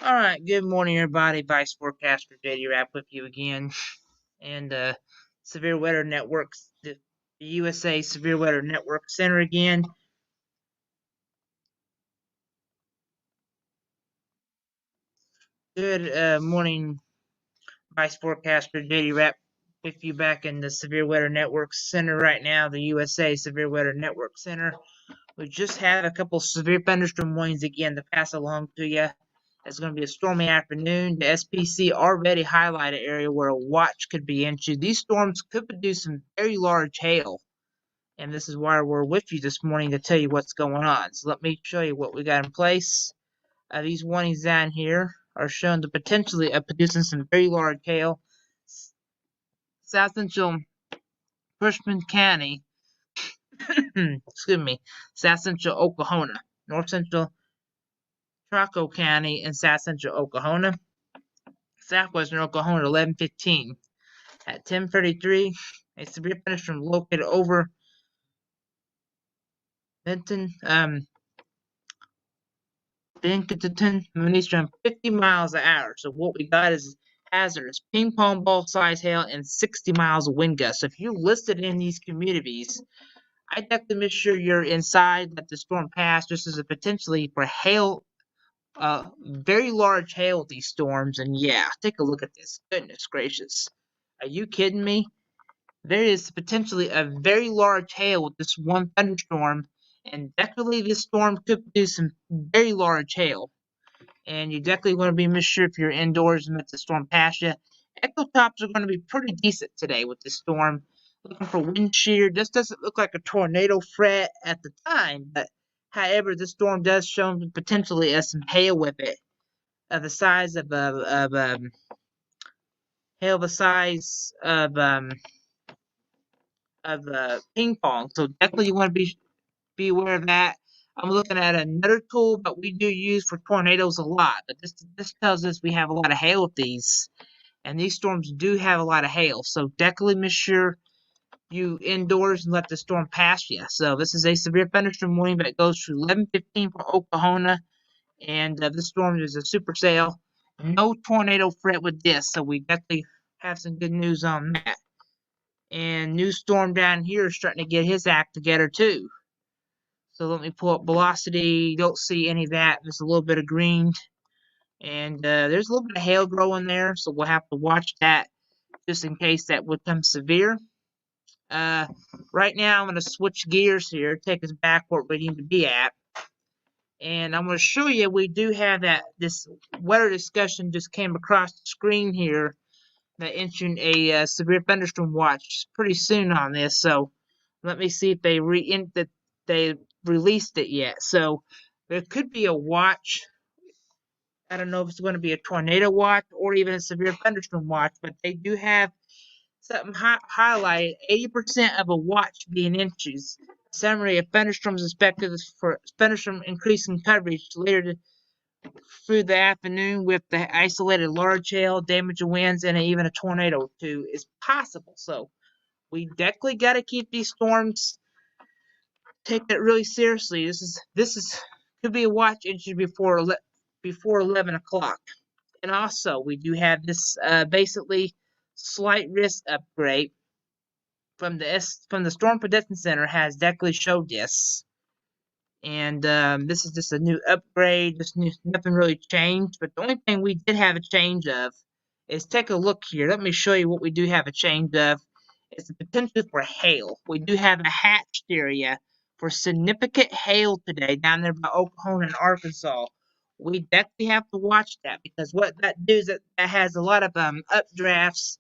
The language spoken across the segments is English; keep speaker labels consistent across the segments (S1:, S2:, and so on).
S1: All right, good morning, everybody. Vice Forecaster JD Rapp with you again, and Severe Weather Networks, the USA Severe Weather Network Center again. Good morning, Vice Forecaster JD Rapp with you back in the Severe Weather Network Center right now, the USA Severe Weather Network Center. We just had a couple severe thunderstorm warnings again to pass along to you. It's going to be a stormy afternoon. The SPC already highlighted area where a watch could be issued. These storms could produce some very large hail, and this is why we're with you this morning to tell you what's going on. So let me show you what we got in place. These warnings down here are showing the potentially of producing some very large hail. South Central Cushman County, excuse me, South Central Oklahoma, North Central Chaco County, and South Central Oklahoma. Southwestern Oklahoma at 11:15. At 10:33, a severe thunderstorm located over Benton, Benton, Ministry 50 miles an hour. So what we got is hazardous ping pong ball size hail and 60 miles of wind gusts. So if you're listed in these communities, I'd have to make sure you're inside, let the storm pass. This is a potentially for hail, very large hail with these storms. And yeah, take a look at this. Goodness gracious. Are you kidding me? There is potentially a very large hail with this one thunderstorm, and definitely this storm could produce some very large hail. And you definitely want to be make sure if you're indoors and let the storm pass you. Echo tops are going to be pretty decent today with this storm. Looking for wind shear. This doesn't look like a tornado threat at the time, but however, this storm does show potentially as some hail with it, the size of hail the size of ping pong. So definitely you want to be aware of that. I'm looking at another tool that we do use for tornadoes a lot, but this tells us we have a lot of hail with these, and these storms do have a lot of hail. So definitely make sure you indoors and let the storm pass you. So this is a severe thunderstorm warning that goes through 11:15 for Oklahoma, and this storm is a supercell. No tornado threat with this, so we definitely have some good news on that. And new storm down here is starting to get his act together too. So let me pull up velocity. Don't see any of that. There's a little bit of green. And there's a little bit of hail growing there. So we'll have to watch that just in case that would become severe. Right now, I'm going to switch gears here. Take us back where we need to be at. And I'm going to show you we do have that. This weather discussion just came across the screen here that issued a severe thunderstorm watch pretty soon on this. So let me see if they released it yet. So there could be a watch. I don't know if it's going to be a tornado watch or even a severe thunderstorm watch, but they do have something highlighted. 80% of a watch being inches. Summary of thunderstorms expected for thunderstorm increasing coverage later through the afternoon with the isolated large hail, damage winds, and even a tornado too is possible. So we definitely got to keep these storms, take that really seriously. This is could be a watch issue before 11 o'clock. And also we do have this basically slight risk upgrade from the Storm Prediction Center has definitely showed this. And this is just a new upgrade. Nothing really changed. But the only thing we did have a change of is take a look here. Let me show you what we do have a change of. It's the potential for hail. We do have a hatched area for significant hail today down there by Oklahoma and Arkansas. We definitely have to watch that because what that does that has a lot of updrafts.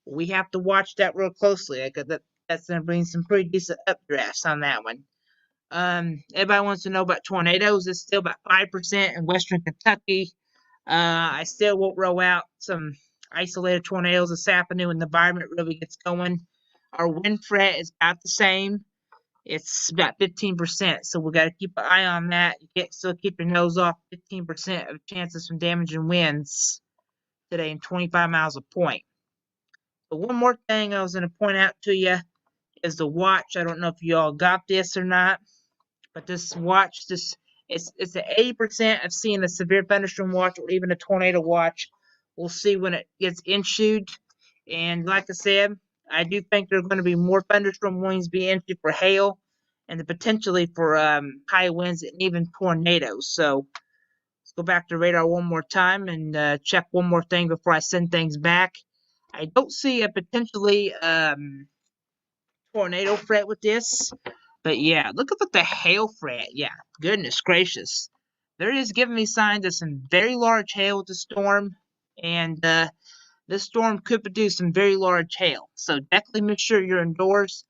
S1: We have to watch that real closely. That's going to bring some pretty decent updrafts on that one. Everybody wants to know about tornadoes. It's still about 5% in western Kentucky. I still won't roll out some isolated tornadoes this afternoon when the environment really gets going. Our wind threat is about the same. It's about 15%, so we got to keep an eye on that. You can't still keep your nose off 15% of chances from damaging winds today and 25 miles a point. But one more thing I was going to point out to you is the watch. I don't know if you all got this or not. But this watch, this It's an 80% of seeing a severe thunderstorm watch or even a tornado watch. We'll see when it gets issued. And like I said, I do think there are going to be more thunderstorm warnings being issued for hail and potentially for high winds and even tornadoes. So let's go back to radar one more time and check one more thing before I send things back. I don't see a potentially tornado threat with this. But yeah, look at the hail threat. Yeah, goodness gracious. There is giving me signs of some very large hail with the storm. And this storm could produce some very large hail. So definitely make sure you're indoors.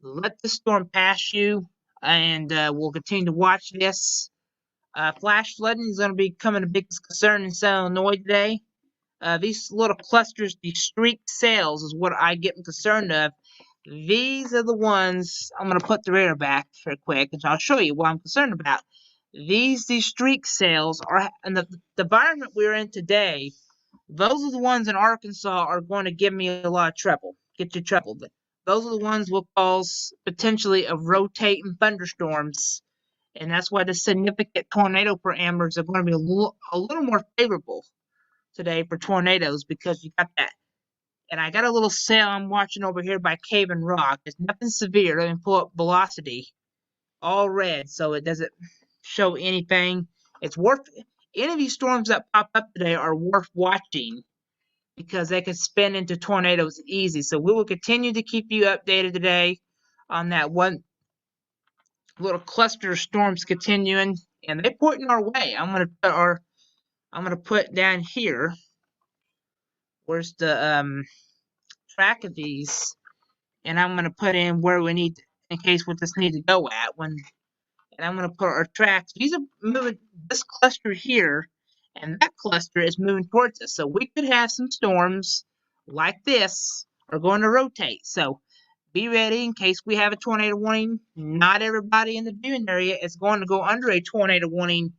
S1: Let the storm pass you. And we'll continue to watch this. Flash flooding is going to be becoming a big concern in Southern Illinois today. These little clusters, these streaked cells, is what I get concerned of. These are the ones I'm going to put the radar back real quick, and I'll show you what I'm concerned about. These streak cells are in the environment we're in today. Those are the ones in Arkansas are going to give me a lot of trouble. Get you trouble. Those are the ones will cause potentially of rotating thunderstorms, and that's why the significant tornado parameters are going to be a little more favorable today for tornadoes because you got that. And I got a little cell I'm watching over here by Cave and Rock. It's nothing severe. Let me pull up velocity. All red, so it doesn't show anything. It's worth any of these storms that pop up today are worth watching because they can spin into tornadoes easy. So we will continue to keep you updated today on that one little cluster of storms continuing, and they're pointing our way. I'm gonna put down here. Where's the track of these? And I'm gonna put in where we need in case we just need to go at when. And I'm gonna put our tracks. These are moving. This cluster here, and that cluster is moving towards us. So we could have some storms like this are going to rotate. So be ready in case we have a tornado warning. Not everybody in the viewing area is going to go under a tornado warning.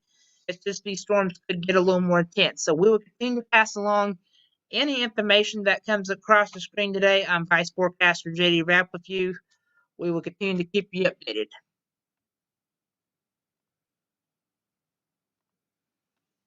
S1: It's just these storms could get a little more intense. So we will continue to pass along any information that comes across the screen today. I'm Vice Forecaster JD Rapp with you. We will continue to keep you updated.